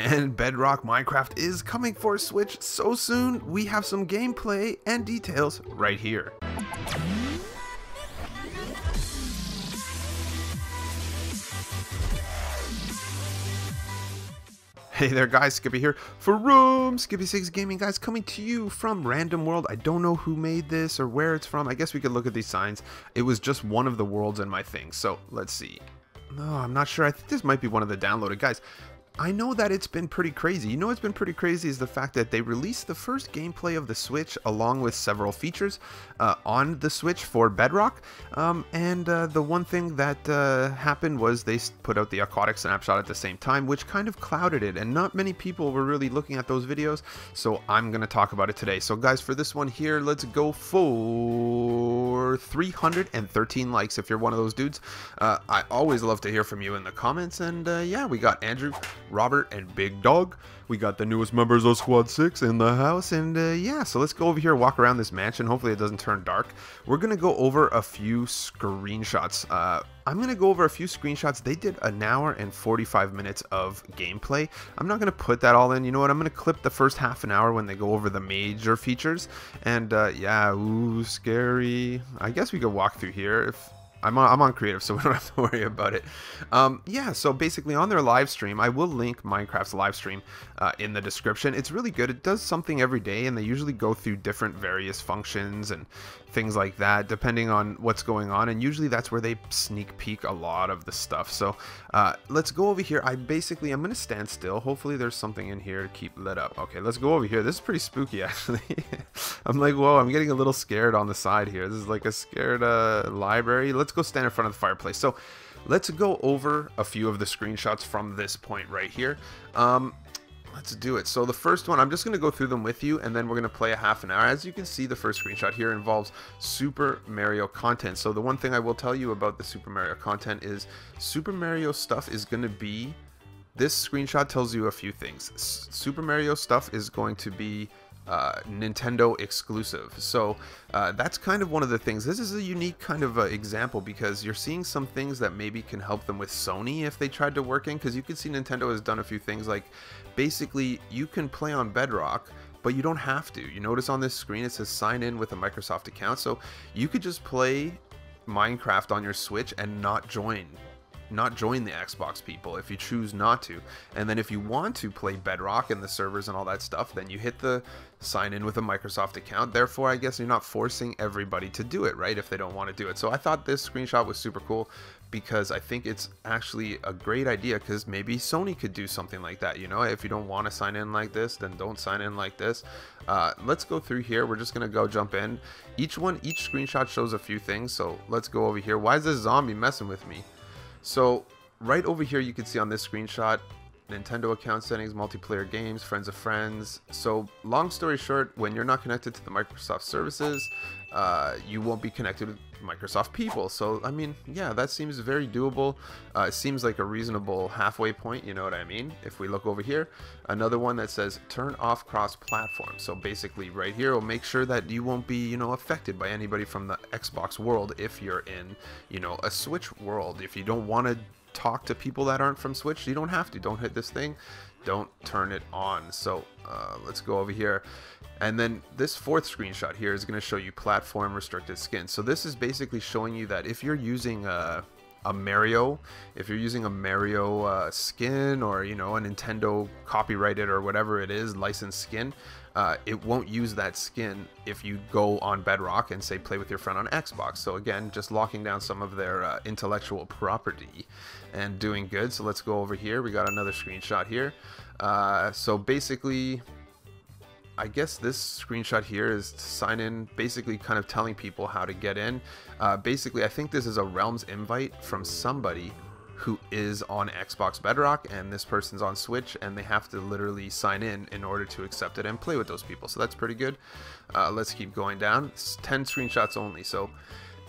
And Bedrock Minecraft is coming for Switch so soon. We have some gameplay and details right here. Hey there guys, Skippy here from Skippy6 Gaming, guys, coming to you from Random World. I don't know who made this or where it's from. I guess we could look at these signs. It was just one of the worlds in my thing, so let's see. No, I'm not sure. I think this might be one of the downloaded guys. I know that it's been pretty crazy. You know what's been pretty crazy is the fact that they released the first gameplay of the Switch along with several features on the Switch for Bedrock. The one thing that happened was they put out the aquatic snapshot at the same time, which kind of clouded it, and not many people were really looking at those videos, so I'm going to talk about it today. So guys, for this one here, let's go for 313 likes if you're one of those dudes. I always love to hear from you in the comments, and yeah, we got Andrew, Robert, and Big Dog. We got the newest members of Squad 6 in the house, and yeah, so let's go over here, walk around this mansion. Hopefully it doesn't turn dark. We're gonna go over a few screenshots. I'm gonna go over a few screenshots. They did an hour and 45 minutes of gameplay. I'm not gonna put that all in. You know what? I'm gonna clip the first half an hour when they go over the major features. And yeah, ooh, scary. I guess we could walk through here if I'm on creative, so we don't have to worry about it. Yeah, so basically on their live stream, I will link Minecraft's live stream in the description. It's really good. It does something every day, and they usually go through different various functions and things like that, depending on what's going on, and usually that's where they sneak peek a lot of the stuff. So let's go over here. I'm going to stand still. Hopefully there's something in here to keep lit up. Okay, let's go over here. This is pretty spooky, actually. I'm like, whoa, I'm getting a little scared on the side here. This is like a scared library. Let's go stand in front of the fireplace. So let's go over a few of the screenshots from this point right here. Let's do it. So the first one, I'm just going to go through them with you, and then we're going to play a half an hour. As you can see, the first screenshot here involves Super Mario content. So the one thing I will tell you about the Super Mario content is Super Mario stuff is going to be, this screenshot tells you a few things. Super Mario stuff is going to be Nintendo exclusive, so that's kind of one of the things. This is a unique kind of example because you're seeing some things that maybe can help them with Sony if they tried to work in, because you can see Nintendo has done a few things, like basically you can play on Bedrock, but you don't have to. You notice on this screen it says sign in with a Microsoft account, so you could just play Minecraft on your Switch and not join the Xbox people if you choose not to. And then if you want to play Bedrock and the servers and all that stuff, then you hit the sign in with a Microsoft account. Therefore, I guess you're not forcing everybody to do it, right, if they don't want to do it. So I thought this screenshot was super cool because I think it's actually a great idea, because maybe Sony could do something like that. You know, if you don't want to sign in like this, then don't sign in like this. Let's go through here. We're just gonna go jump in. Each screenshot shows a few things, so let's go over here. Why is this zombie messing with me? So right over here you can see on this screenshot, Nintendo account settings, multiplayer games, friends of friends. So long story short, when you're not connected to the Microsoft services, you won't be connected with Microsoft people. So I mean, yeah, that seems very doable. It seems like a reasonable halfway point, you know what I mean? If we look over here, another one that says turn off cross-platform. So basically right here will make sure that you won't be, you know, affected by anybody from the Xbox world if you're in, you know, a Switch world. If you don't want to talk to people that aren't from Switch, you don't have to. Don't hit this thing, don't turn it on. So let's go over here, and then this fourth screenshot here is going to show you platform restricted skins. So this is basically showing you that if you're using a Mario, skin, or you know, a Nintendo copyrighted or whatever it is licensed skin, it won't use that skin if you go on Bedrock and say play with your friend on Xbox. So again, just locking down some of their intellectual property and doing good. So let's go over here. We got another screenshot here. So basically, I guess this screenshot here is to sign in, basically kind of telling people how to get in. Basically, I think this is a Realms invite from somebody who is on Xbox Bedrock, and this person's on Switch, and they have to literally sign in order to accept it and play with those people. So that's pretty good. Let's keep going down. It's 10 screenshots only. So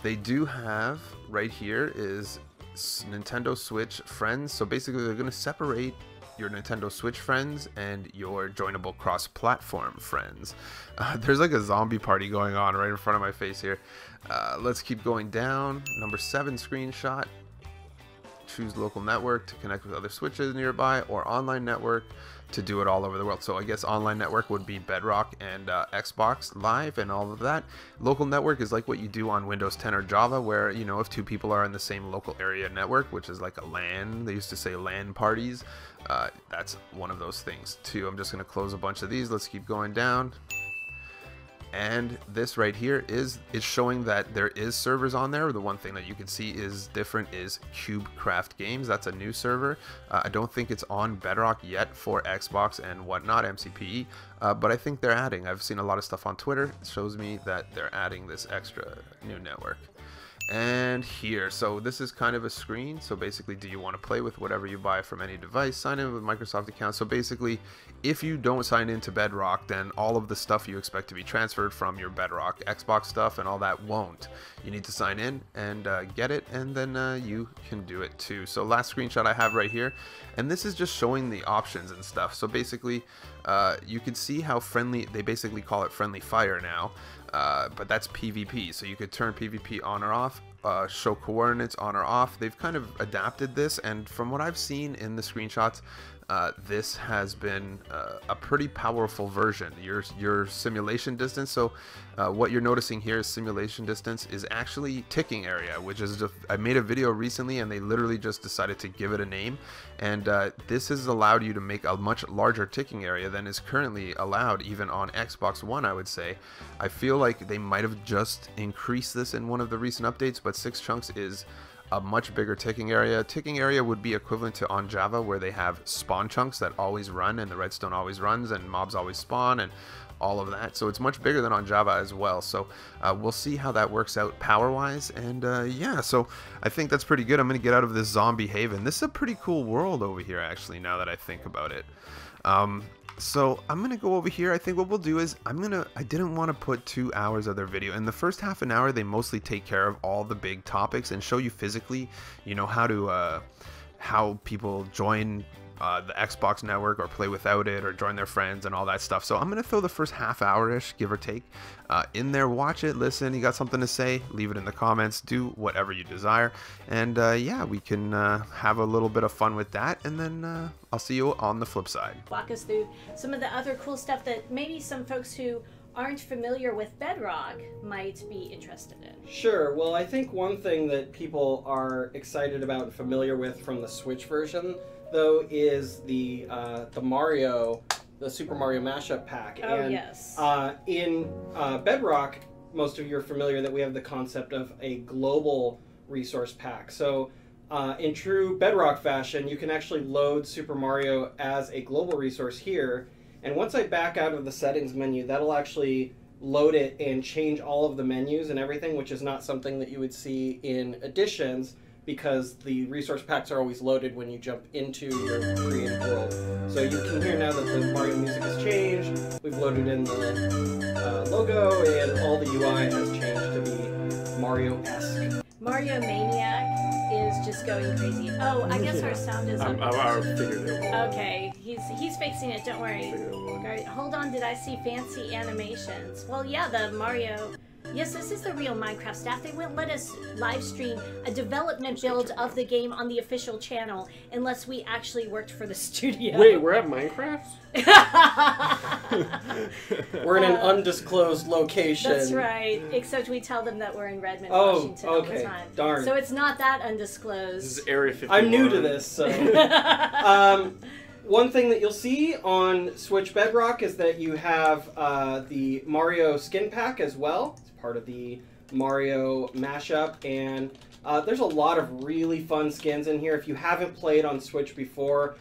they do have right here is Nintendo Switch friends. So basically they're going to separate your Nintendo Switch friends and your joinable cross-platform friends. There's like a zombie party going on right in front of my face here. Let's keep going down. Number 7 screenshot. choose local network to connect with other switches nearby, or online network to do it all over the world. So I guess online network would be Bedrock and Xbox Live and all of that. Local network is like what you do on Windows 10 or Java, where, you know, if two people are in the same local area network, which is like a LAN, they used to say LAN parties, that's one of those things too. I'm just going to close a bunch of these. Let's keep going down. And this right here is showing that there is servers on there. The one thing that you can see is different is CubeCraft Games. That's a new server. I don't think it's on Bedrock yet for Xbox and whatnot, MCPE, but I think they're adding. I've seen a lot of stuff on Twitter. It shows me that they're adding this extra new network. And here, so this is kind of a screen. So basically, do you want to play with whatever you buy from any device? Sign in with Microsoft account. So basically, if you don't sign into Bedrock, then all of the stuff you expect to be transferred from your Bedrock Xbox stuff and all that won't. You need to sign in and get it, and then you can do it too. So last screenshot I have right here, and this is just showing the options and stuff. So basically, you can see how friendly, they basically call it friendly fire now. But that's PvP, so you could turn PvP on or off, show coordinates on or off. They've kind of adapted this, and from what I've seen in the screenshots, this has been a pretty powerful version. Your simulation distance, so what you're noticing here is simulation distance is actually ticking area, which is just, I made a video recently and they literally just decided to give it a name, and this has allowed you to make a much larger ticking area than is currently allowed even on Xbox One, I would say. I feel like they might have just increased this in one of the recent updates, but 6 chunks is a much bigger ticking area. Ticking area would be equivalent to on Java, where they have spawn chunks that always run and the redstone always runs and mobs always spawn and all of that. So it's much bigger than on Java as well. So we'll see how that works out power wise. And yeah, so I think that's pretty good. I'm going to get out of this zombie haven. This is a pretty cool world over here, actually, now that I think about it. So I'm going to go over here. I think what we'll do is I didn't want to put 2 hours of their video. In the first half an hour, they mostly take care of all the big topics and show you physically, you know, how people join the Xbox network or play without it or join their friends and all that stuff. So I'm going to throw the first half hour-ish, give or take, in there. Watch it, listen, you got something to say, leave it in the comments, do whatever you desire. And yeah, we can have a little bit of fun with that, and then I'll see you on the flip side. Walk us through some of the other cool stuff that maybe some folks who aren't familiar with Bedrock might be interested in. Sure. Well, I think one thing that people are excited about and familiar with from the Switch version, though, is the Mario, the Super Mario mashup pack. Oh, and, yes. In Bedrock, most of you are familiar that we have the concept of a global resource pack. So in true Bedrock fashion, you can actually load Super Mario as a global resource here. And once I back out of the settings menu, that'll actually load it and change all of the menus and everything, which is not something that you would see in additions, because the resource packs are always loaded when you jump into your created world. So you can hear now that the Mario music has changed, we've loaded in the logo, and all the UI has changed to be Mario-esque. Mario Maniac is just going crazy. Oh, I guess our sound is up. I figured it was. Okay, he's fixing it, don't worry. Hold on, did I see fancy animations? Well, yeah, the Mario... Yes, this is the real Minecraft staff. They won't let us live stream a development build of the game on the official channel unless we actually worked for the studio. Wait, we're at Minecraft? We're in an undisclosed location. That's right, except we tell them that we're in Redmond, Washington all the time. Darn. So it's not that undisclosed. This is Area 51. I'm new to this, so... one thing that you'll see on Switch Bedrock is that you have the Mario skin pack as well. It's part of the Mario mashup, and there's a lot of really fun skins in here. If you haven't played on Switch before,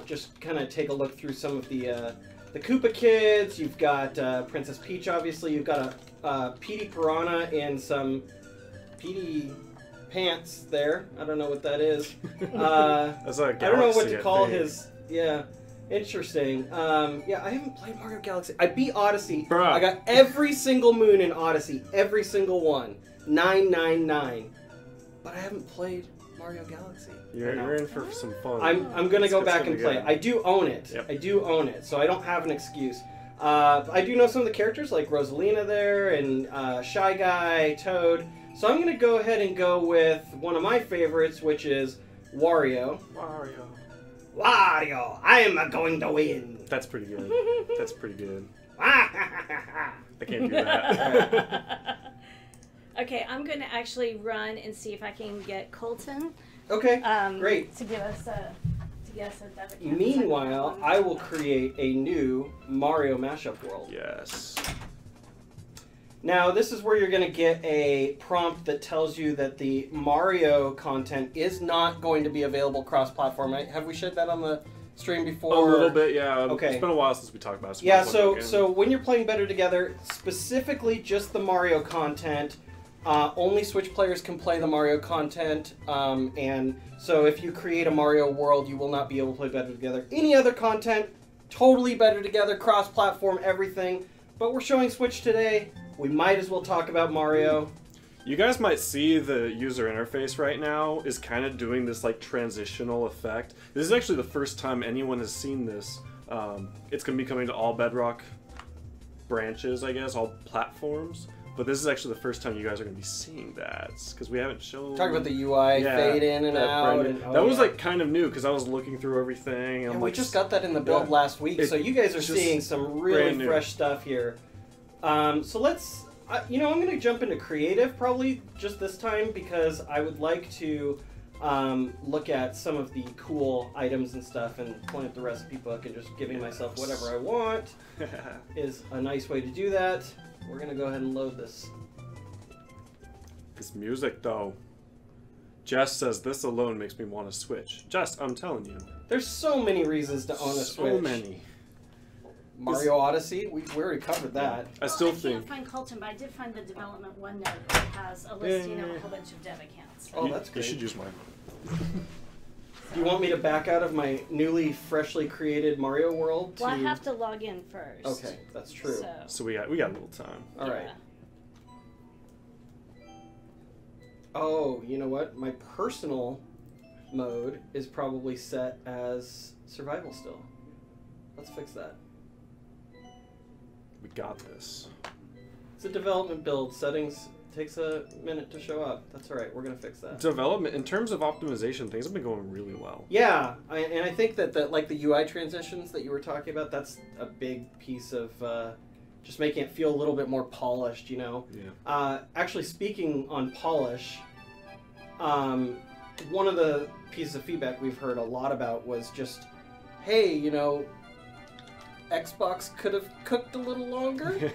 just kind of take a look through some of the Koopa Kids. You've got Princess Peach, obviously. You've got a Petey Piranha and some Petey pants there. I don't know what that is. That's like I don't know what to call his... Yeah, interesting. Yeah, I haven't played Mario Galaxy. I beat Odyssey. Bruh. I got every single moon in Odyssey. Every single one. 999. But I haven't played Mario Galaxy. You're in for some fun. I'm going to go back and play. Good. I do own it. Yep. I do own it, so I don't have an excuse. I do know some of the characters, like Rosalina there, and Shy Guy, Toad. So I'm going to go ahead and go with one of my favorites, which is Wario. Wario, I am going to win. That's pretty good. That's pretty good. I I can't do that. Okay, I'm going to actually run and see if I can get Colton. Okay, great. To give us a Devil Camp. Meanwhile, I will create a new Mario mashup world. Yes. Now, this is where you're going to get a prompt that tells you that the Mario content is not going to be available cross-platform. Have we shared that on the stream before? A little bit, yeah. Okay. It's been a while since we talked about it. Yeah, so when you're playing Better Together, specifically just the Mario content, only Switch players can play the Mario content, and so if you create a Mario world, you will not be able to play Better Together. Any other content, totally Better Together, cross-platform, everything. But we're showing Switch today. We might as well talk about Mario. You guys might see the user interface right now is kind of doing this like transitional effect. This is actually the first time anyone has seen this. It's going to be coming to all Bedrock branches, I guess, all platforms. But this is actually the first time you guys are going to be seeing that, because we haven't shown... Talk about the UI fade in and out. That was like kind of new, because I was looking through everything. And we just got that in the build last week, so you guys are seeing some really fresh stuff here. So let's... you know, I'm going to jump into creative probably just this time, because I would like to look at some of the cool items and stuff and point at the recipe book, and just giving myself whatever I want is a nice way to do that. We're going to go ahead and load this. This music, though. Jess says this alone makes me want to Switch. Jess, I'm telling you. There's so many reasons to own a Switch. So many. Mario Odyssey, we already covered that. I can't find Colton, but I did find the development OneNote that has a listing of a whole bunch of dev accounts. Oh, that's great. You should use mine. Do you want me to back out of my newly, freshly created Mario world? Well, I have to log in first. Okay, that's true. So we got a little time. All right. Oh, you know what? My personal mode is probably set as survival still. Let's fix that. We got this. It's a development build. Settings takes a minute to show up. That's all right. We're going to fix that. Development, in terms of optimization, things have been going really well. Yeah, and I think that like the UI transitions that you were talking about, that's a big piece of just making it feel a little bit more polished, you know? Yeah. Actually, speaking on polish, one of the pieces of feedback we've heard a lot about was just, hey, you know, Xbox could have cooked a little longer.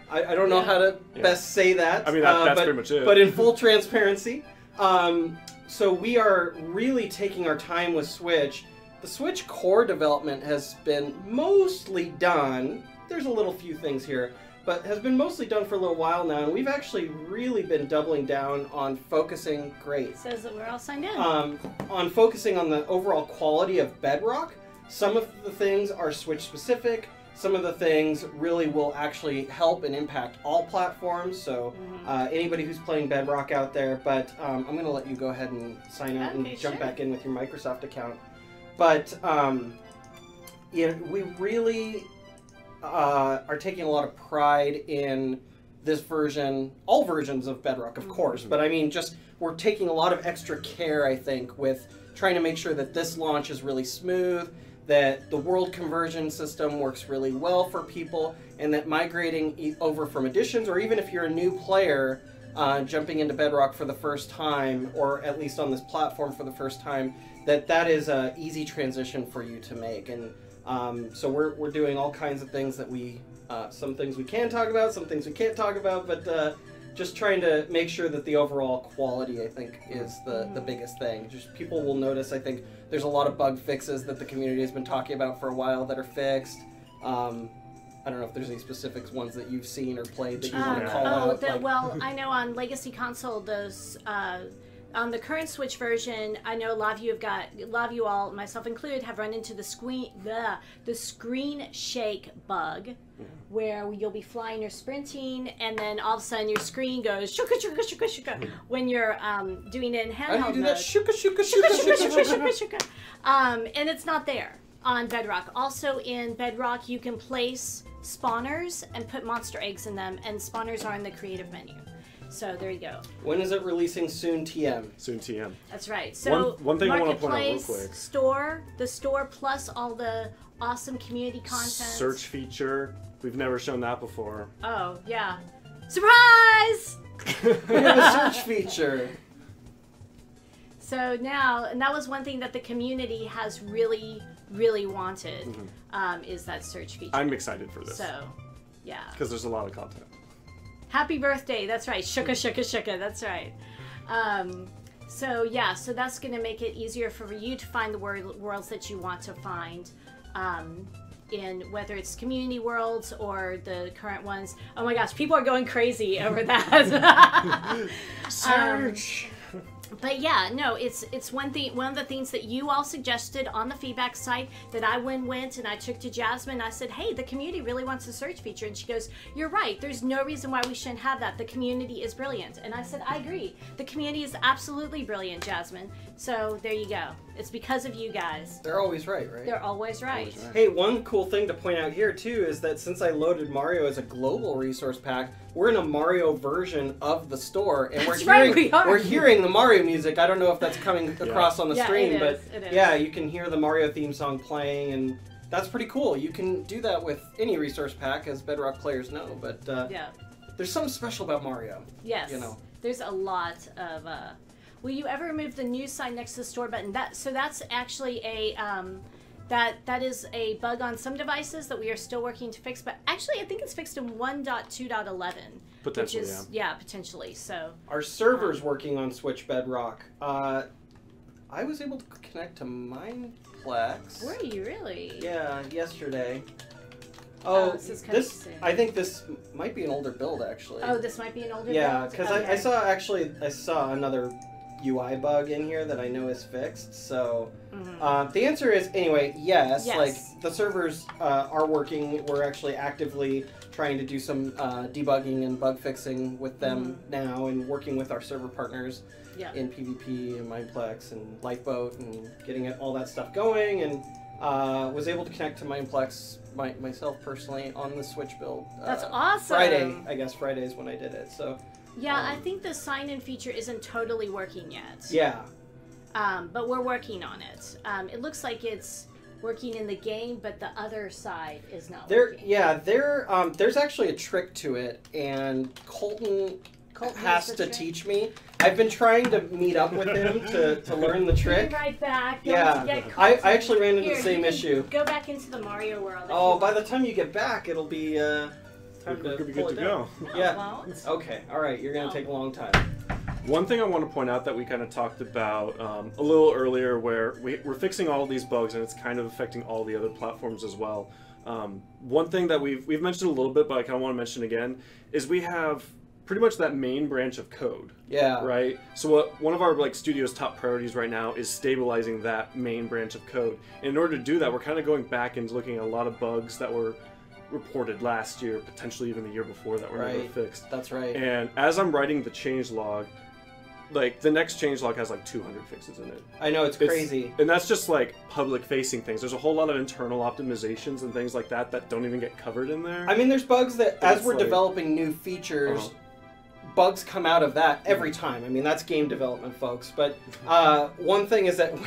I don't know how to best say that. I mean, that's pretty much it. But in full transparency, so we are really taking our time with Switch. The Switch core development has been mostly done. There's a little few things here, but has been mostly done for a little while now, and we've actually really been doubling down on focusing. Great. It says that we're all signed in. On focusing on the overall quality of Bedrock. Some of the things are Switch specific. Some of the things really will actually help and impact all platforms. So anybody who's playing Bedrock out there, but I'm going to let you go ahead and sign out and jump back in with your Microsoft account. But you know, we really are taking a lot of pride in this version, all versions of Bedrock, of course. But I mean, just we're taking a lot of extra care, I think, with trying to make sure that this launch is really smooth, that the world conversion system works really well for people, and that migrating over from editions, or even if you're a new player jumping into Bedrock for the first time, or at least on this platform for the first time, that is an easy transition for you to make. And so we're doing all kinds of things that some things we can talk about, some things we can't talk about, but just trying to make sure that the overall quality, I think, is the biggest thing. Just people will notice, I think, there's a lot of bug fixes that the community has been talking about for a while that are fixed. I don't know if there's any specific ones that you've seen or played that you want to call out. Well, I know on Legacy Console, those on the current Switch version, I know a lot of you all, myself included, have run into the screen shake bug, where you'll be flying or sprinting, and then all of a sudden your screen goes shuka shuka shuka shuka when you're doing it in handheld How do you do mode. that? Shuka shuka shuka shuka shuka shuka. And it's not there on Bedrock. Also in Bedrock, you can place spawners and put monster eggs in them, and spawners are in the creative menu. So there you go. When is it releasing? Soon, TM. Soon TM. That's right. So one thing I want to point out real Marketplace, quick. store, the store plus all the awesome community content. Search feature. We've never shown that before. Oh, yeah. Surprise! We have a search feature. So now, and that was one thing that the community has really, really wanted, is that search feature. I'm excited for this. So, yeah. Because there's a lot of content. Happy birthday, that's right. Shuka, shuka, shuka, that's right. So, yeah, so that's going to make it easier for you to find the worlds that you want to find. In whether it's community worlds or the current ones. Oh my gosh, people are going crazy over that. Search! But yeah, no, it's one of the things that you all suggested on the feedback site that I went and I took to Jasmine. I said, hey, the community really wants a search feature. And she goes, you're right. There's no reason why we shouldn't have that. The community is brilliant. And I said, I agree. The community is absolutely brilliant, Jasmine. So there you go. It's because of you guys. They're always right, right? They're always right. Always right. Hey, one cool thing to point out here, too, is that since I loaded Mario as a global resource pack, we're in a Mario version of the store, and we're hearing the Mario music. I don't know if that's coming across on the stream, but yeah, you can hear the Mario theme song playing, and that's pretty cool. You can do that with any resource pack, as Bedrock players know, but yeah, there's something special about Mario. Yes, you know, there's a lot of. Will you ever remove the news sign next to the store button? That's actually a that is a bug on some devices that we are still working to fix. But actually, I think it's fixed in 1.2.11. Potentially, which is, yeah, potentially. So our server's working on Switch Bedrock. I was able to connect to Mineplex. Were you really? Yeah, yesterday. Oh, this I think this might be an older build actually. Oh, this might be an older build? Yeah, because I saw another UI bug in here that I know is fixed. So the answer is anyway, yes. Like the servers are working. We're actually actively trying to do some debugging and bug fixing with them now, and working with our server partners in PvP and Mineplex and Lifeboat and getting all that stuff going, and was able to connect to Mineplex myself personally on the Switch build. That's awesome. Friday, I guess Friday is when I did it. So. Yeah, I think the sign-in feature isn't totally working yet. Yeah. But we're working on it. It looks like it's working in the game, but the other side is not working. Yeah, there's actually a trick to it, and Colton has to teach me. I've been trying to meet up with him to learn the trick. Be right back. Yeah, I actually ran into the same issue. Go back into the Mario world. Oh, by the time you get back, it'll be... We're going to be good to go. No, yeah. Okay. All right. You're going to take a long time. One thing I want to point out that we kind of talked about a little earlier, where we're fixing all of these bugs, and it's kind of affecting all the other platforms as well. One thing that we've mentioned a little bit, but I kind of want to mention again, is we have pretty much that main branch of code. Yeah. Right. So one of our studio's top priorities right now is stabilizing that main branch of code. And in order to do that, we're kind of going back and looking at a lot of bugs that were reported last year, potentially even the year before, that were never fixed. That's right. And as I'm writing the changelog, the next changelog has 200 fixes in it. I know, it's crazy. And that's just public facing things. There's a whole lot of internal optimizations and things like that that don't even get covered in there. I mean, there's bugs that as we're developing new features, bugs come out of that every time. I mean, that's game development, folks. But one thing is that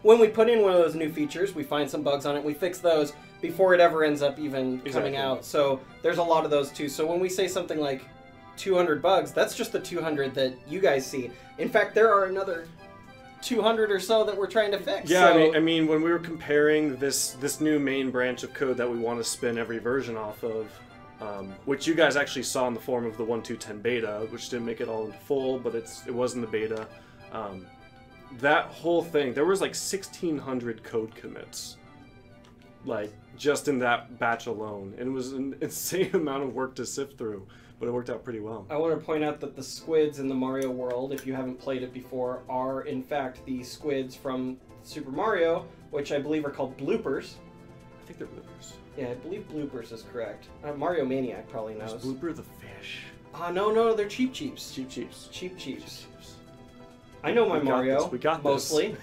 when we put in one of those new features, we find some bugs on it, we fix those before it ever ends up even coming out. So there's a lot of those too. So when we say something like 200 bugs, that's just the 200 that you guys see. In fact, there are another 200 or so that we're trying to fix. Yeah, so, I mean, when we were comparing this new main branch of code that we want to spin every version off of, which you guys actually saw in the form of the 1.2.10 beta, which didn't make it all into full, but it was in the beta. That whole thing, there was 1,600 code commits, just in that batch alone, and it was an insane amount of work to sift through, but it worked out pretty well. I want to point out that the squids in the Mario world, if you haven't played it before, are in fact the squids from Super Mario, which I believe are called bloopers. I think they're bloopers. Yeah, I believe bloopers is correct. Mario Maniac probably knows. Is blooper the fish? No, they're cheap cheeps. Cheap cheeps. Cheap cheeps. I know my Mario. We got mostly.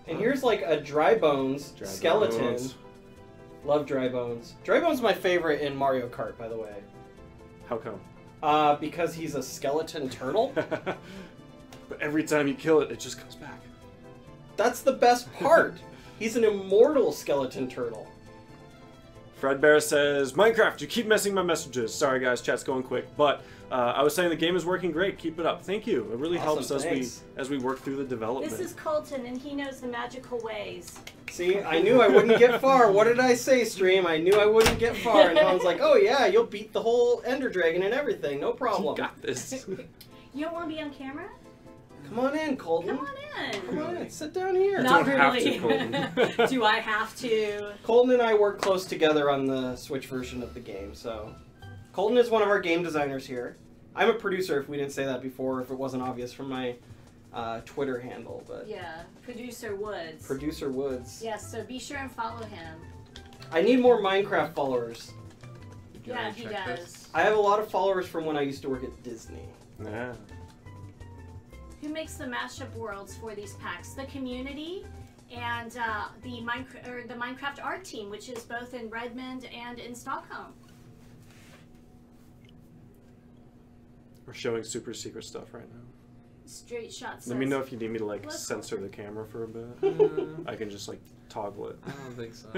And here's a dry bones skeleton. Bones. Love dry bones. Dry bones is my favorite in Mario Kart, by the way. How come? Because he's a skeleton turtle. But every time you kill it, it just comes back. That's the best part. He's an immortal skeleton turtle. Fredbear says, Minecraft, you keep messing my messages. Sorry guys, chat's going quick. But I was saying the game is working great. Keep it up. Thank you. It really helps as we work through the development. This is Colton, and he knows the magical ways. See, I knew I wouldn't get far. What did I say, stream? I knew I wouldn't get far. And Helen's like, oh yeah, you'll beat the whole Ender Dragon and everything. No problem. You got this. You don't want to be on camera? Come on in, Colton. Come on in. Come on in. Sit down here. Not Don't have really. to, Colton. Do I have to? Colton and I work close together on the Switch version of the game, so... Colton is one of our game designers here. I'm a producer, if we didn't say that before, if it wasn't obvious from my Twitter handle, but... Yeah, Producer Woods. Producer Woods. Yes, so be sure and follow him. I need more Minecraft followers. Yeah, he does. I have a lot of followers from when I used to work at Disney. Yeah. Who makes the mashup worlds for these packs? The community and the Minecraft art team, which is both in Redmond and in Stockholm. We're showing super secret stuff right now. Straight shots. Let me know if you need me to like censor the camera for a bit. I can just like toggle it. I don't think so.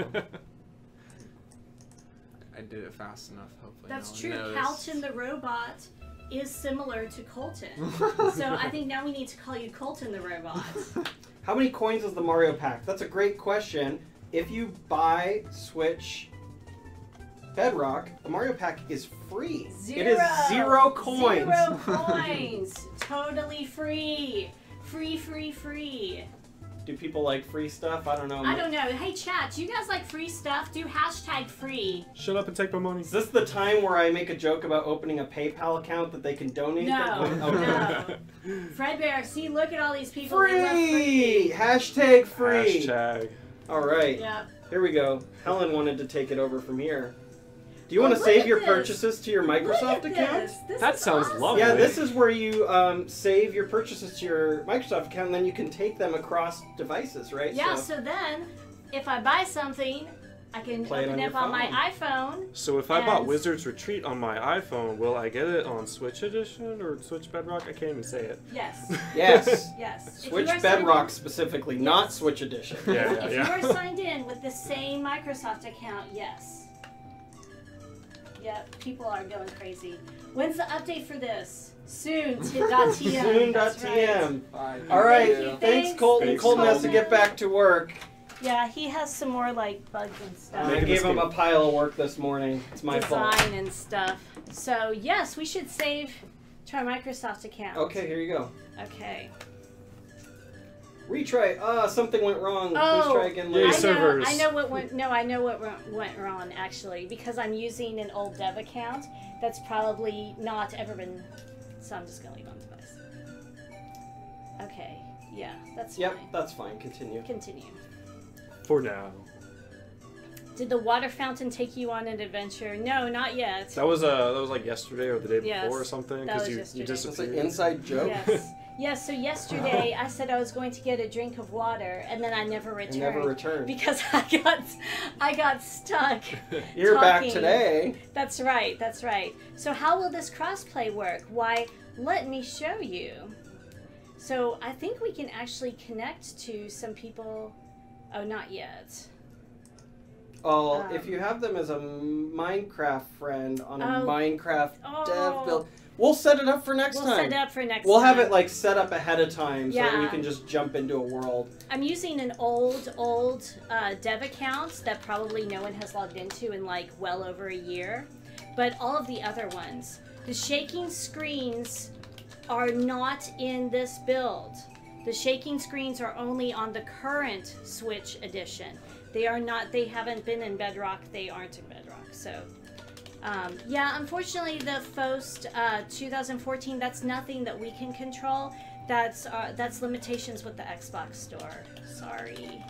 I did it fast enough, hopefully. That's no true. one noticed. Calton the robot is similar to Colton. So I think now we need to call you Colton the robot. How many coins is the Mario pack? That's a great question. If you buy Switch Bedrock, the Mario pack is free. Zero. It is 0 coins. 0 coins. Totally free. Free, free, free. Do people like free stuff? I don't know. I don't know. Hey, chat, do you guys like free stuff? Do hashtag free. Shut up and take my money. Is this the time where I make a joke about opening a PayPal account that they can donate? No, Okay. no. Fredbear, see, look at all these people. Free! They love free. Hashtag free! Hashtag. All right. Yep. Here we go. Helen wanted to take it over from here. Do you Oh, want to look save at your this. purchases to your Microsoft Look at account? this. This That is sounds awesome. lovely. Yeah, this is where you save your purchases to your Microsoft account, and then you can take them across devices, right? Yeah, so then, if I buy something, I can Play it open on it your up on my iPhone. So if I bought And- Wizard's Retreat on my iPhone, will I get it on Switch Edition or Switch Bedrock? I can't even say it. Yes. Yes. Yes. If Switch you are Bedrock signed specifically, not Switch Edition. Yeah, in, if yeah. you are signed in with the same Microsoft account, yes. Yep, people are going crazy. When's the update for this? Soon. .tm. Soon.tm. That's right. Bye. All right. Thank you. Thanks, Colton. Thanks, Colton has to Colton. get back to work. Yeah, he has some more like bugs and stuff. I Make a gave him a mistake. pile of work this morning. It's my fault. Design and stuff. So yes, we should save to our Microsoft account. Okay, here you go. Okay. Retry. Something went wrong. Oh, Please try again Yay, later. servers. I know what went. No, I know what went wrong actually because I'm using an old dev account that's probably not ever been. So I'm just gonna leave on the device. Okay. Yeah, that's Yep, fine. that's fine. Continue. Continue. For now. Did the water fountain take you on an adventure? No, not yet. That was like yesterday or the day Yes, before or something that was you yesterday. That's an disappeared. inside joke. Yes. Yes, so yesterday I said I was going to get a drink of water and then I never I returned. never returned. Because I got stuck. You're back talking. today. That's right, that's right. So how will this crossplay work? Why, let me show you. So I think we can actually connect to some people. Oh, not yet. Oh, if you have them as a Minecraft friend on a Oh. Minecraft dev Oh. build, we'll set it up for next We'll time. set it up for next We'll time. have it like set up ahead of time so that we Yeah. can just jump into a world. I'm using an old dev account that probably no one has logged into in like well over a year. But all of the other ones, the shaking screens are not in this build. The shaking screens are only on the current Switch edition. They are not, they haven't been in Bedrock, they aren't in Bedrock, so. Yeah, unfortunately the FOST 2014, that's nothing that we can control. That's limitations with the Xbox Store, sorry.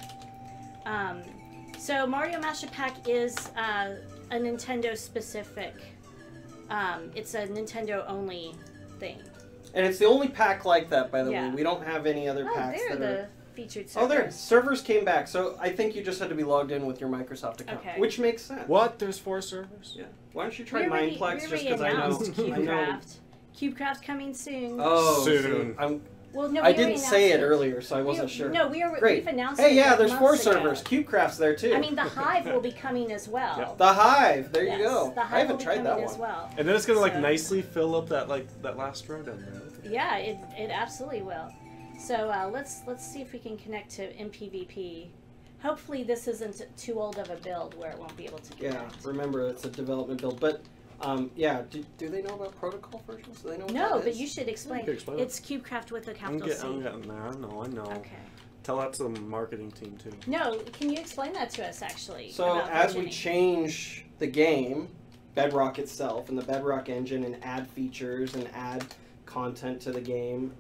So Mario Mashup Pack is a Nintendo specific, it's a Nintendo only thing. And it's the only pack like that, by the Yeah. way. We don't have any other Oh, packs there that the are featured servers. Oh, there. Servers came back. So I think you just had to be logged in with your Microsoft account, Okay. which makes sense. What? There's 4 servers? Yeah. Why don't you try We already Mindplex just because I know. announced I know. CubeCraft. CubeCraft coming soon. Oh, Soon. See, Well, no, I we didn't already say it announced earlier, so I wasn't sure. No, Great. we've announced Hey, it yeah, like there's 4 months ago. servers. CubeCraft's there too. I mean, the Hive will be coming as well. Yep. The Hive. There Yes, you go. The Hive I haven't will be tried that coming one. as well. And then it's gonna like So- nicely fill up that last row down there. Yeah, it absolutely will. So let's see if we can connect to MPVP. Hopefully this isn't too old of a build where it won't be able to Yeah, connect. remember it's a development build, but yeah. Do they know about protocol versions? Do they know what No, that but is? you should explain. Okay, explain it. It's CubeCraft with a capital C. I'm getting there. I know. Okay. Tell that to the marketing team too. No, can you explain that to us actually? So about as we versioning? change the game, Bedrock itself and the Bedrock engine, and add features and add content to the game,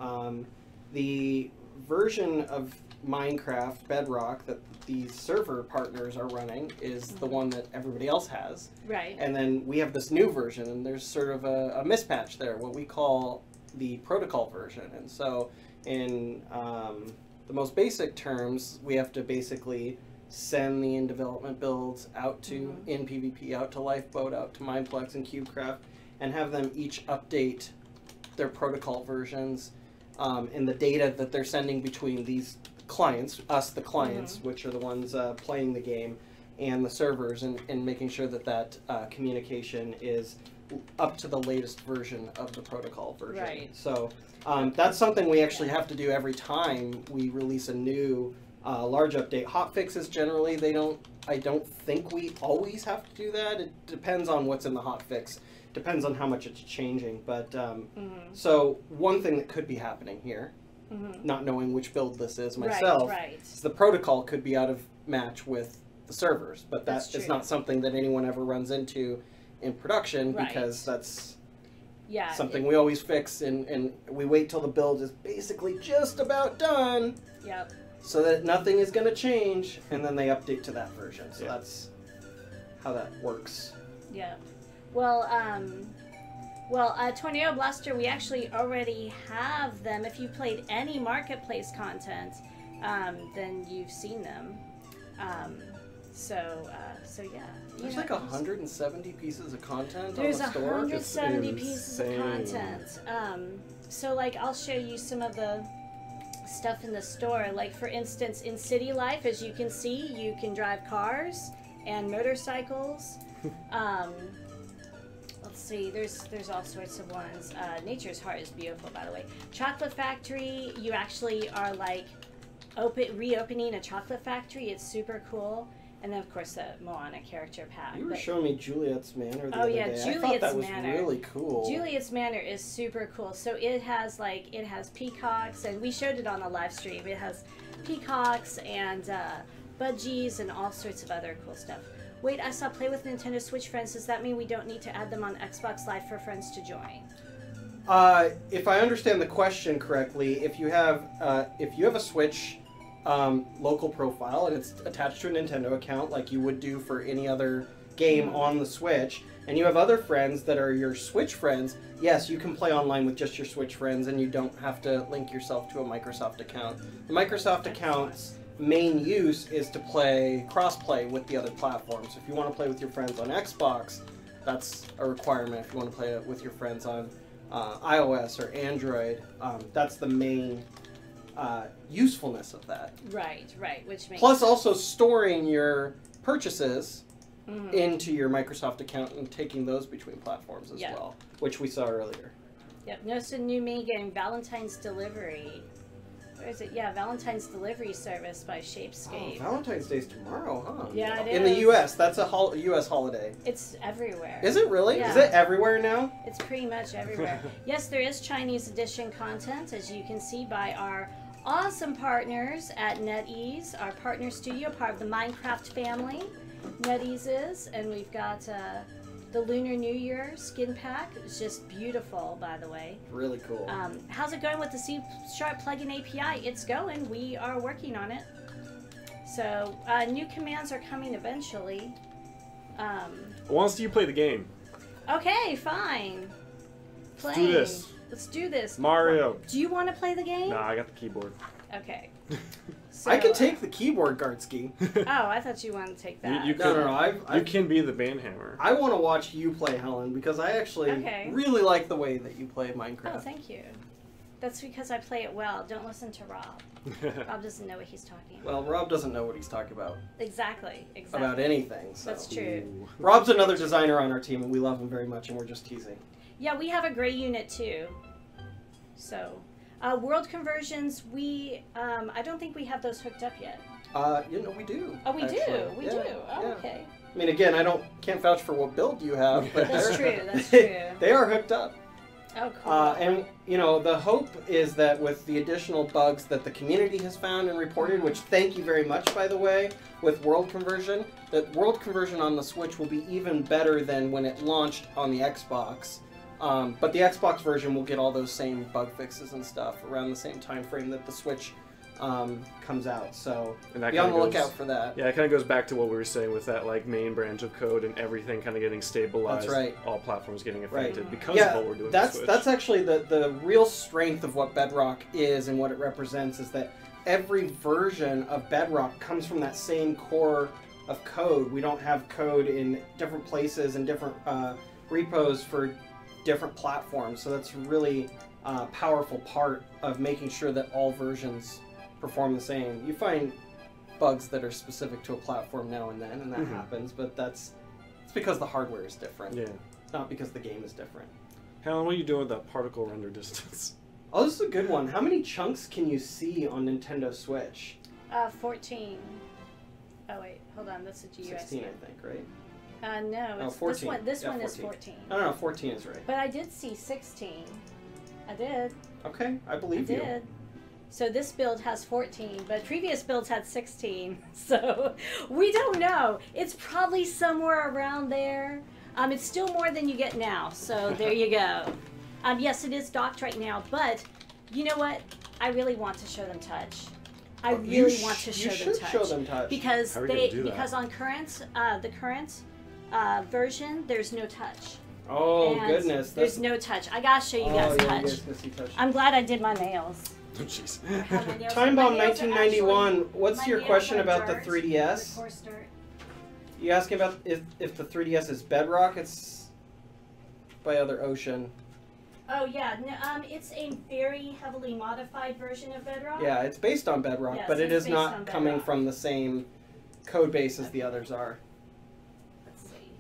the version of Minecraft Bedrock that these server partners are running is the one that everybody else has. Right. And then we have this new version, and there's sort of a mismatch there, what we call the protocol version. And so in the most basic terms, we have to basically send the in-development builds out to in PvP, out to Lifeboat, out to Mindplex and CubeCraft, and have them each update their protocol versions and the data that they're sending between these clients, us the clients, which are the ones playing the game, and the servers, and making sure that that communication is up to the latest version of the protocol version. Right. So that's something we actually have to do every time we release a new large update. Hotfixes generally, I don't think we always have to do that. It depends on what's in the hotfix. Depends on how much it's changing. But so one thing that could be happening here, not knowing which build this is myself, Right. is the protocol could be out of match with the servers. But That's that is true. not something that anyone ever runs into in production, Right. because that's Yeah. something we always fix, and we wait till the build is basically just about done, Yep. so that nothing is going to change, and then they update to that version. So Yeah. that's how that works. Yeah. Well, Tornado Blaster, we actually already have them. If you played any marketplace content, then you've seen them. So yeah. There's like 170 pieces of content There's on the store. 170 pieces of insane. content. So like I'll show you some of the stuff in the store. Like for instance, in City Life, as you can see, you can drive cars and motorcycles. Let's see, there's all sorts of ones. Nature's Heart is beautiful, by the way. Chocolate Factory, you actually are like reopening a chocolate factory. It's super cool. And then of course the Moana character pack. You were But showing me Juliet's Manor the Oh, other yeah, day. I thought Juliet's that was Manor. really cool. Juliet's Manor is super cool. So it has peacocks, and we showed it on the live stream. It has peacocks and budgies and all sorts of other cool stuff. Wait, I saw Play with Nintendo Switch Friends. Does that mean we don't need to add them on Xbox Live for friends to join? If I understand the question correctly, if you have a Switch local profile and it's attached to a Nintendo account like you would do for any other game on the Switch, and you have other friends that are your Switch friends, yes, you can play online with just your Switch friends, and you don't have to link yourself to a Microsoft account. The Microsoft account's main use is to play crossplay with the other platforms. If you want to play with your friends on Xbox, that's a requirement. If you want to play it with your friends on iOS or Android, that's the main usefulness of that. Right, which makes Plus sense. also storing your purchases into your Microsoft account and taking those between platforms as well, which we saw earlier. Yep, notice a new mini game, Valentine's Delivery. Where is it? Yeah, Valentine's Delivery Service by Oh, Shapescape. Valentine's Day's tomorrow, huh? Yeah, it In the is. U.S., that's a U.S. holiday. It's everywhere. Is it really? Yeah. Is it everywhere now? It's pretty much everywhere. Yes, there is Chinese edition content, as you can see by our awesome partners at NetEase, our partner studio, part of the Minecraft family. NetEase is, and we've got the Lunar New Year skin pack. It's just beautiful, by the way. Really cool. How's it going with the C# plugin API? It's going. We are working on it. So new commands are coming eventually. Once you play the game. Okay, fine. Let's do this. Let's do this. Mario. Do you want to play the game? Nah, I got the keyboard. Okay. So, I could take the keyboard, Gartsky. Oh, I thought you wanted to take that. You No, you can be the bandhammer. I want to watch you play, Helen, because I actually really like the way that you play Minecraft. Oh, thank you. That's because I play it well. Don't listen to Rob. Rob doesn't know what he's talking about. Well, Rob doesn't know what he's talking about. Exactly. About anything. So. That's true. Ooh. Rob's another designer on our team, and we love him very much, and we're just teasing. Yeah, we have a gray unit too. So, world conversions, I don't think we have those hooked up yet. We do. Oh, we actually. do. We Yeah, do. Oh, yeah. okay. I mean, again, can't vouch for what build you have, but That's true. That's true. they are hooked up. Oh, cool. And the hope is that with the additional bugs that the community has found and reported, which thank you very much, by the way, with world conversion, that world conversion on the Switch will be even better than when it launched on the Xbox. But the Xbox version will get all those same bug fixes and stuff around the same time frame that the Switch comes out. So be on the lookout for that. Yeah, it kind of goes back to what we were saying with that main branch of code and everything kind of getting stabilized. That's right. All platforms getting affected Right. because of what we're doing. That's actually the real strength of what Bedrock is and what it represents is that every version of Bedrock comes from that same core of code. We don't have code in different places and different repos for different platforms. So that's really a powerful part of making sure that all versions perform the same. You find bugs that are specific to a platform now and then, and that happens, but it's because the hardware is different. Yeah. Not because the game is different. Helen, what are you doing with that particle render distance? Oh, this is a good one. How many chunks can you see on Nintendo Switch? 14. Oh wait, hold on. That's a GUI. 16, I think, right? No, it's 14. This Yeah, one is 14. 14. No, 14 is right. But I did see 16. I did. Okay, I believe I you. did. So this build has 14, but previous builds had 16. So we don't know. It's probably somewhere around there. It's still more than you get now. So there you go. Yes, it is docked right now, but you know what? I really want to show them touch. I really want to show them touch. Because on the current version, there's no touch. Oh, And goodness. There's no touch. I gotta show you guys yeah, touch. you guys can see touch. I'm glad I did my nails. Oh, jeez. Time Bomb My nails are 1991. actually- What's my your nails question are about the dirt, 3DS? the coarse dirt. You asking about if the 3DS is Bedrock? It's by Other Ocean. Oh yeah, no, it's a very heavily modified version of Bedrock. Yeah, it's based on Bedrock, Yes, but it it's is based on not coming Bedrock. from the same code base as the others are. Let's see.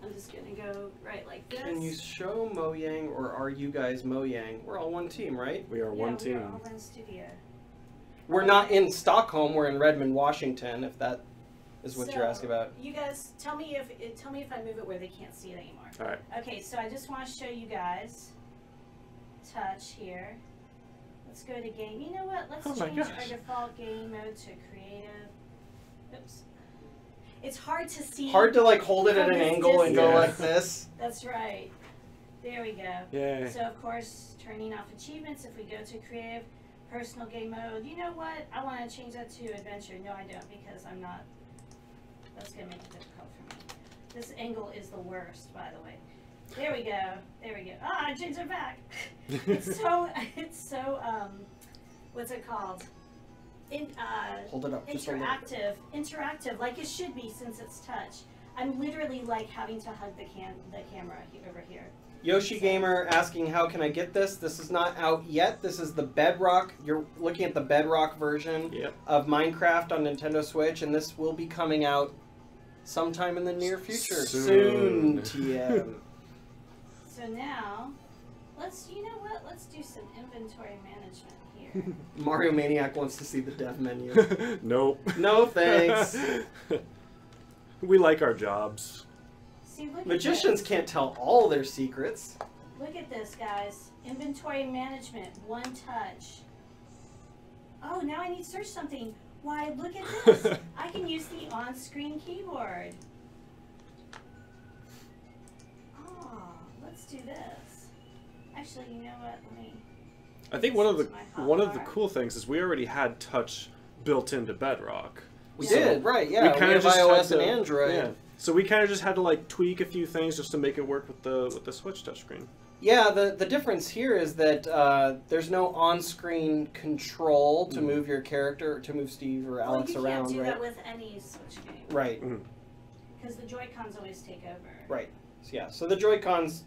I'm just gonna go right like this. Can you show Mojang, or are you guys Mojang? We're all one team, right? We are one We're team. all in studio. We're not in Stockholm. We're in Redmond, Washington. If that is what you're So, asking about. You guys, tell me if I move it where they can't see it anymore. All right. Okay, so I just want to show you guys touch here. Let's go to game. You know what? Let's Oh my change our gosh. default game mode to creative. Oops. It's hard to see. Hard to like hold it at from an this angle and go distance. like this. That's right. There we go. Yay. So of course, turning off achievements. If we go to creative, personal game mode. You know what? I want to change that to adventure. No, I don't, because I'm not. That's gonna make it difficult for me. This angle is the worst, by the way. There we go. There we go. Ah, I changed it back. It's so. What's it called? Hold it up just a little bit. Interactive, like it should be since it's touch. I'm literally like having to hug the camera over here. Yoshi Gamer asking, how can I get this? This is not out yet. This is the Bedrock. You're looking at the Bedrock version of Minecraft on Nintendo Switch, and this will be coming out sometime in the near future. Soon, TM. So now, you know what? Let's do some inventory management here. Mario Maniac wants to see the dev menu. Nope. No thanks. We like our jobs. See, look Magicians at this. can't tell all their secrets. Look at this, guys. Inventory management, one touch. Oh, now I need to search something. Why, look at this. I can use the on-screen keyboard. Oh, let's do this. Actually, you know what? Let me... I think one of the hotbar. cool things is we already had touch built into Bedrock. We So did, right, yeah. We kinda have just iOS had to- and Android. Yeah. So we kind of just had to like tweak a few things just to make it work with the Switch touchscreen. Yeah, the difference here is that there's no on-screen control to move your character, to move Steve or Alex well, you around, can't do right? that with any Switch game. Right. Because the Joy-Cons always take over. Right. So, yeah, so the Joy-Cons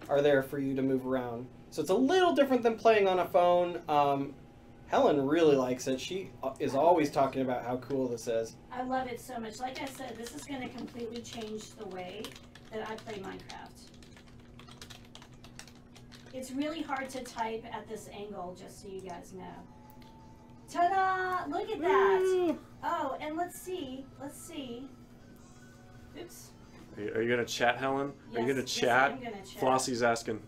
are there for you to move around. So it's a little different than playing on a phone. Helen really likes it. She is always talking about how cool this is. I love it so much. Like I said, this is going to completely change the way that I play Minecraft. It's really hard to type at this angle, just so you guys know. Ta-da! Look at that! Oh, and let's see. Oops. Are you gonna chat, Helen? Are you gonna Yes, chat? I'm gonna chat. Flossie's asking.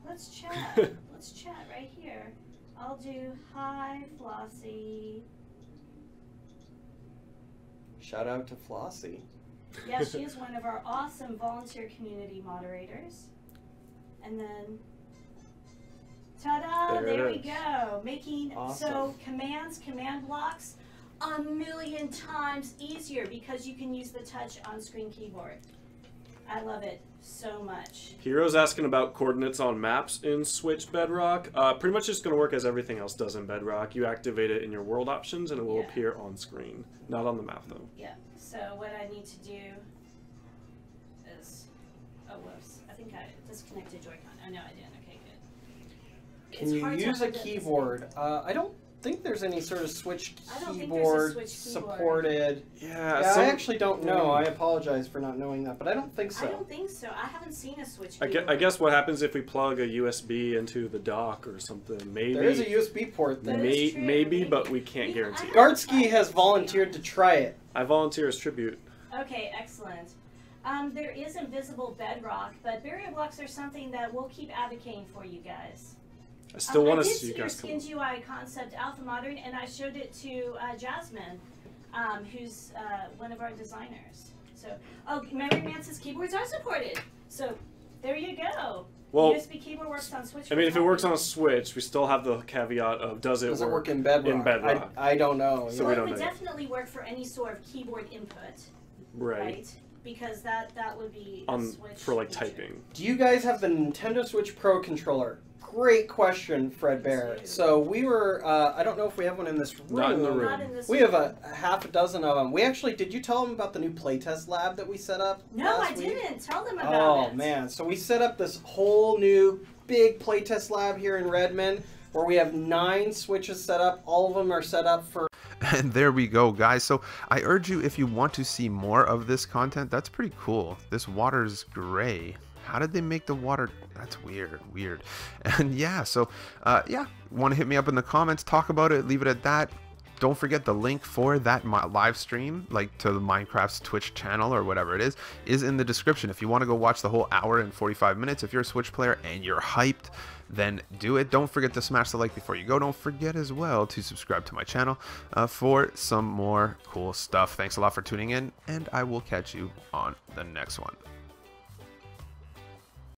Let's chat. Let's chat right here. I'll do hi, Flossie. Shout out to Flossie. Yeah, she is one of our awesome volunteer community moderators. And then, ta-da! There we go. Making so command blocks a million times easier because you can use the touch on-screen keyboard. I love it so much. Hero's asking about coordinates on maps in Switch Bedrock. Pretty much just going to work as everything else does in Bedrock. You activate it in your world options and it will appear on screen. Not on the map though. Yeah, so what I need to do is, oh whoops, I think I disconnected Joy-Con. Oh no, I didn't. Okay, good. Can you use a keyboard? I don't think there's any sort of Switch keyboard supported. Yeah, I actually don't know. I apologize for not knowing that, but I don't think so. I don't think so. I haven't seen a Switch keyboard. I guess what happens if we plug a USB into the dock or something? Maybe there is a USB port there. Maybe, but we can't guarantee it. Gartsky has volunteered to try it. I volunteer as tribute. Okay, excellent. There is invisible bedrock, but barrier blocks are something that we'll keep advocating for you guys. I still want to see you you guys come. I did see your Skins UI concept alpha modern, and I showed it to Jasmine, who's one of our designers. So, Memory Man says keyboards are supported. So, there you go. Well, USB keyboard works on Switch. I mean, if it works on a Switch, we still have the caveat of does it work in Bedrock? I don't know. So well, it would definitely work for any sort of keyboard input. Right. Because that would be a Switch for like feature. typing. Do you guys have the Nintendo Switch Pro controller? Great question, Fred Bear. So we were, I don't know if we have one in this room. Not in the room. Not in this We room. have a half a dozen of them. We actually, did you tell them about the new playtest lab that we set up No, last I week? didn't. Tell them about it. Oh, man. So we set up this whole new big playtest lab here in Redmond where we have 9 Switches set up. All of them are set up for... And there we go, guys. So I urge you, if you want to see more of this content, that's pretty cool. This water's gray. How did they make the water? That's weird. And yeah, so yeah, want to hit me up in the comments, talk about it, leave it at that. Don't forget the link for that live stream, like to the Minecraft's Twitch channel or whatever it is in the description. If you want to go watch the whole hour and 45 minutes, if you're a Switch player and you're hyped, then do it. Don't forget to smash the like before you go. Don't forget as well to subscribe to my channel for some more cool stuff. Thanks a lot for tuning in, and I will catch you on the next one.